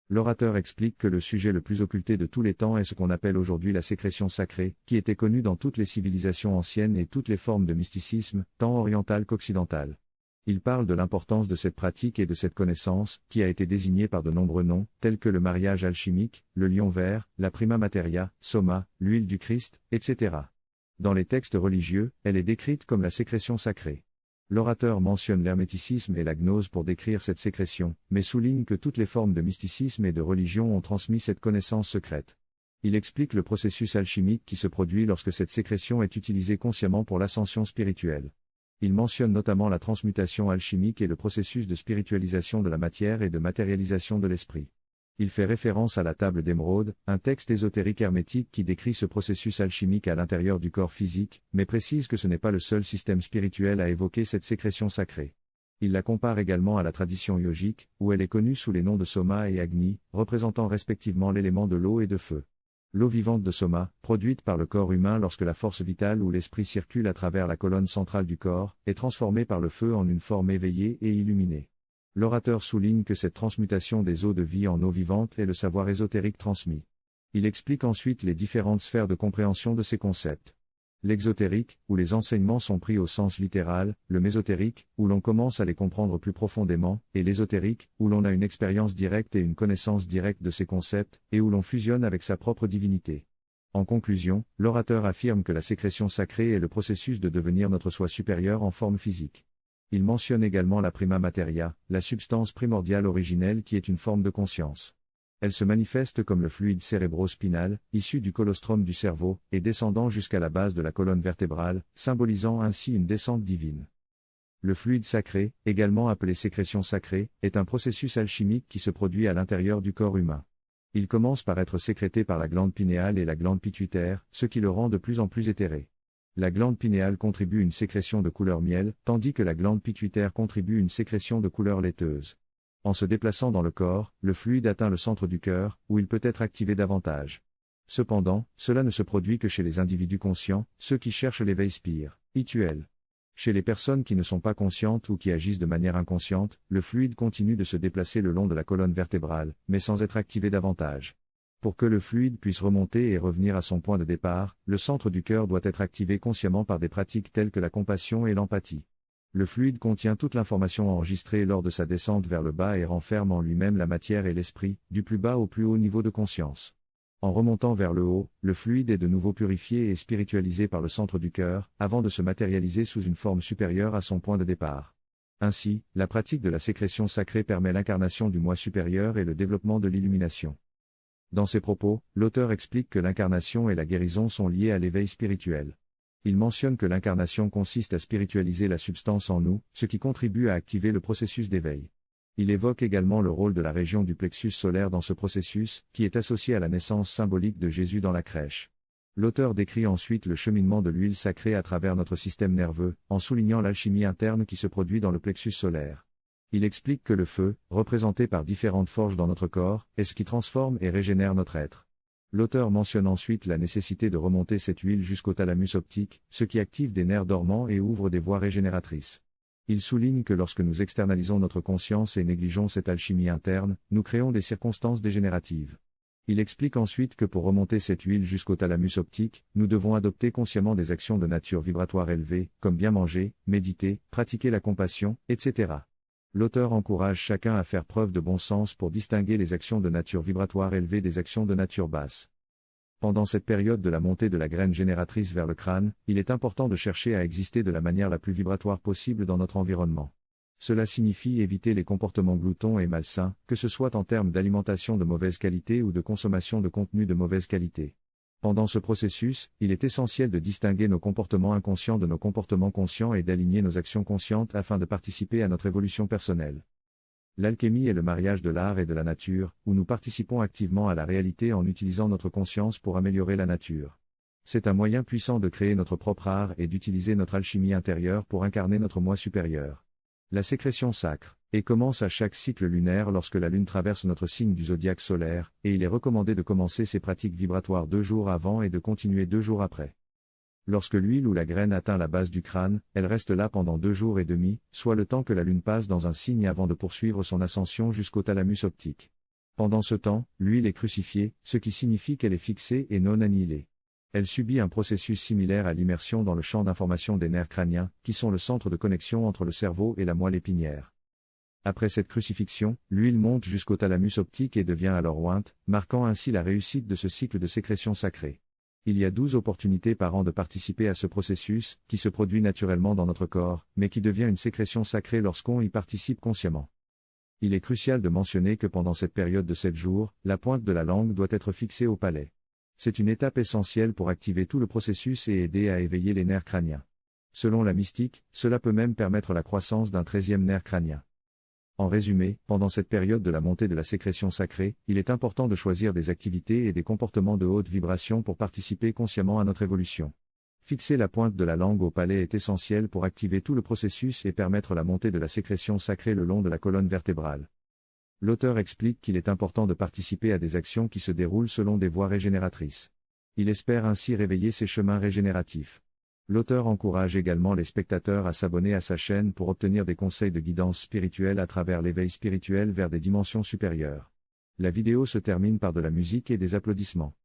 L'orateur explique que le sujet le plus occulté de tous les temps est ce qu'on appelle aujourd'hui la sécrétion sacrée, qui était connue dans toutes les civilisations anciennes et toutes les formes de mysticisme, tant oriental qu'occidental. Il parle de l'importance de cette pratique et de cette connaissance, qui a été désignée par de nombreux noms, tels que le mariage alchimique, le lion vert, la prima materia, soma, l'huile du Christ, etc. Dans les textes religieux, elle est décrite comme la sécrétion sacrée. L'orateur mentionne l'herméticisme et la gnose pour décrire cette sécrétion, mais souligne que toutes les formes de mysticisme et de religion ont transmis cette connaissance secrète. Il explique le processus alchimique qui se produit lorsque cette sécrétion est utilisée consciemment pour l'ascension spirituelle. Il mentionne notamment la transmutation alchimique et le processus de spiritualisation de la matière et de matérialisation de l'esprit. Il fait référence à la table d'émeraude, un texte ésotérique hermétique qui décrit ce processus alchimique à l'intérieur du corps physique, mais précise que ce n'est pas le seul système spirituel à évoquer cette sécrétion sacrée. Il la compare également à la tradition yogique, où elle est connue sous les noms de Soma et Agni, représentant respectivement l'élément de l'eau et de feu. L'eau vivante de Soma, produite par le corps humain lorsque la force vitale ou l'esprit circule à travers la colonne centrale du corps, est transformée par le feu en une forme éveillée et illuminée. L'orateur souligne que cette transmutation des eaux de vie en eau vivante est le savoir ésotérique transmis. Il explique ensuite les différentes sphères de compréhension de ces concepts. L'exotérique, où les enseignements sont pris au sens littéral, le mésotérique, où l'on commence à les comprendre plus profondément, et l'ésotérique, où l'on a une expérience directe et une connaissance directe de ces concepts, et où l'on fusionne avec sa propre divinité. En conclusion, l'orateur affirme que la sécrétion sacrée est le processus de devenir notre soi supérieur en forme physique. Il mentionne également la prima materia, la substance primordiale originelle qui est une forme de conscience. Elle se manifeste comme le fluide cérébro-spinal, issu du colostrum du cerveau, et descendant jusqu'à la base de la colonne vertébrale, symbolisant ainsi une descente divine. Le fluide sacré, également appelé sécrétion sacrée, est un processus alchimique qui se produit à l'intérieur du corps humain. Il commence par être sécrété par la glande pinéale et la glande pituitaire, ce qui le rend de plus en plus éthéré. La glande pinéale contribue une sécrétion de couleur miel, tandis que la glande pituitaire contribue une sécrétion de couleur laiteuse. En se déplaçant dans le corps, le fluide atteint le centre du cœur, où il peut être activé davantage. Cependant, cela ne se produit que chez les individus conscients, ceux qui cherchent l'éveil spirituel. Chez les personnes qui ne sont pas conscientes ou qui agissent de manière inconsciente, le fluide continue de se déplacer le long de la colonne vertébrale, mais sans être activé davantage. Pour que le fluide puisse remonter et revenir à son point de départ, le centre du cœur doit être activé consciemment par des pratiques telles que la compassion et l'empathie. Le fluide contient toute l'information enregistrée lors de sa descente vers le bas et renferme en lui-même la matière et l'esprit, du plus bas au plus haut niveau de conscience. En remontant vers le haut, le fluide est de nouveau purifié et spiritualisé par le centre du cœur, avant de se matérialiser sous une forme supérieure à son point de départ. Ainsi, la pratique de la sécrétion sacrée permet l'incarnation du moi supérieur et le développement de l'illumination. Dans ses propos, l'auteur explique que l'incarnation et la guérison sont liées à l'éveil spirituel. Il mentionne que l'incarnation consiste à spiritualiser la substance en nous, ce qui contribue à activer le processus d'éveil. Il évoque également le rôle de la région du plexus solaire dans ce processus, qui est associé à la naissance symbolique de Jésus dans la crèche. L'auteur décrit ensuite le cheminement de l'huile sacrée à travers notre système nerveux, en soulignant l'alchimie interne qui se produit dans le plexus solaire. Il explique que le feu, représenté par différentes forges dans notre corps, est ce qui transforme et régénère notre être. L'auteur mentionne ensuite la nécessité de remonter cette huile jusqu'au thalamus optique, ce qui active des nerfs dormants et ouvre des voies régénératrices. Il souligne que lorsque nous externalisons notre conscience et négligeons cette alchimie interne, nous créons des circonstances dégénératives. Il explique ensuite que pour remonter cette huile jusqu'au thalamus optique, nous devons adopter consciemment des actions de nature vibratoire élevée, comme bien manger, méditer, pratiquer la compassion, etc. L'auteur encourage chacun à faire preuve de bon sens pour distinguer les actions de nature vibratoire élevée des actions de nature basse. Pendant cette période de la montée de la graine génératrice vers le crâne, il est important de chercher à exister de la manière la plus vibratoire possible dans notre environnement. Cela signifie éviter les comportements gloutons et malsains, que ce soit en termes d'alimentation de mauvaise qualité ou de consommation de contenu de mauvaise qualité. Pendant ce processus, il est essentiel de distinguer nos comportements inconscients de nos comportements conscients et d'aligner nos actions conscientes afin de participer à notre évolution personnelle. L'alchimie est le mariage de l'art et de la nature, où nous participons activement à la réalité en utilisant notre conscience pour améliorer la nature. C'est un moyen puissant de créer notre propre art et d'utiliser notre alchimie intérieure pour incarner notre moi supérieur. La sécrétion sacre, et commence à chaque cycle lunaire lorsque la Lune traverse notre signe du zodiaque solaire, et il est recommandé de commencer ces pratiques vibratoires 2 jours avant et de continuer 2 jours après. Lorsque l'huile ou la graine atteint la base du crâne, elle reste là pendant 2 jours et demi, soit le temps que la Lune passe dans un signe avant de poursuivre son ascension jusqu'au thalamus optique. Pendant ce temps, l'huile est crucifiée, ce qui signifie qu'elle est fixée et non annihilée. Elle subit un processus similaire à l'immersion dans le champ d'information des nerfs crâniens, qui sont le centre de connexion entre le cerveau et la moelle épinière. Après cette crucifixion, l'huile monte jusqu'au thalamus optique et devient alors ointe, marquant ainsi la réussite de ce cycle de sécrétion sacrée. Il y a 12 opportunités par an de participer à ce processus, qui se produit naturellement dans notre corps, mais qui devient une sécrétion sacrée lorsqu'on y participe consciemment. Il est crucial de mentionner que pendant cette période de 7 jours, la pointe de la langue doit être fixée au palais. C'est une étape essentielle pour activer tout le processus et aider à éveiller les nerfs crâniens. Selon la mystique, cela peut même permettre la croissance d'un 13e nerf crânien. En résumé, pendant cette période de la montée de la sécrétion sacrée, il est important de choisir des activités et des comportements de haute vibration pour participer consciemment à notre évolution. Fixer la pointe de la langue au palais est essentiel pour activer tout le processus et permettre la montée de la sécrétion sacrée le long de la colonne vertébrale. L'auteur explique qu'il est important de participer à des actions qui se déroulent selon des voies régénératrices. Il espère ainsi réveiller ses chemins régénératifs. L'auteur encourage également les spectateurs à s'abonner à sa chaîne pour obtenir des conseils de guidance spirituelle à travers l'éveil spirituel vers des dimensions supérieures. La vidéo se termine par de la musique et des applaudissements.